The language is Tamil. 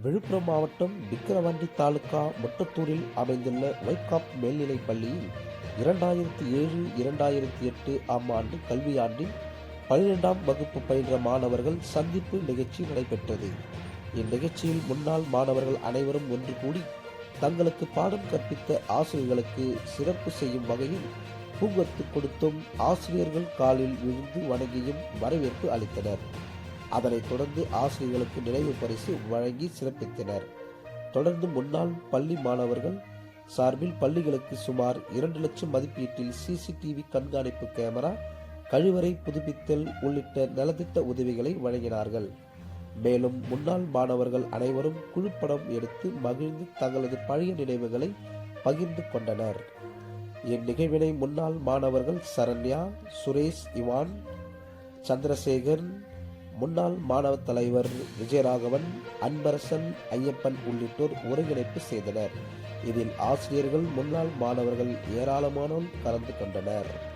விழுப்புரம் மாவட்டம் விக்கிரவாண்டி தாலுகா முட்டத்தூரில் அமைந்துள்ள வைகாப் மேல்நிலைப் பள்ளியில் 2007-2008 ஆண்டு கல்வியாண்டில் 12ஆம் வகுப்பு பயின்ற மாணவர்கள் சந்திப்பு நிகழ்ச்சி நடைபெற்றது. இந்நிகழ்ச்சியில் முன்னாள் மாணவர்கள் அனைவரும் ஒன்று கூடி தங்களுக்கு பாடம் கற்பித்த ஆசிரியர்களுக்கு சிறப்பு செய்யும் வகையில் பூங்கொத்து கொடுத்தும் ஆசிரியர்கள் காலில் விழுந்து வணங்கியும் வரவேற்பு அளித்தனர். அதனைத் தொடர்ந்து ஆசிரியர்களுக்கு நினைவு பரிசு வழங்கி சிறப்பித்தனர். தொடர்ந்து முன்னாள் பள்ளி மாணவர்கள் சார்பில் பள்ளிகளுக்கு சுமார் 2 லட்சம் மதிப்பீட்டில் சிசிடிவி கண்காணிப்பு கேமரா, கழிவறை புதுப்பித்தல் உள்ளிட்ட நலத்திட்ட உதவிகளை வழங்கினார்கள். மேலும் முன்னாள் மாணவர்கள் அனைவரும் குழுப்படம் எடுத்து மகிழ்ந்து தங்களது பழைய நினைவுகளை பகிர்ந்து கொண்டனர். இந்நிகழ்வினை முன்னாள் மாணவர்கள் சரண்யா, சுரேஷ், இவான், சந்திரசேகர், முன்னாள் மாணவ தலைவர் விஜயராகவன், அன்பரசன், ஐயப்பன் உள்ளிட்டோர் ஒருங்கிணைப்பு செய்தனர். இதில் ஆசிரியர்கள், முன்னாள் மாணவர்கள் ஏராளமானோர் கலந்து கொண்டனர்.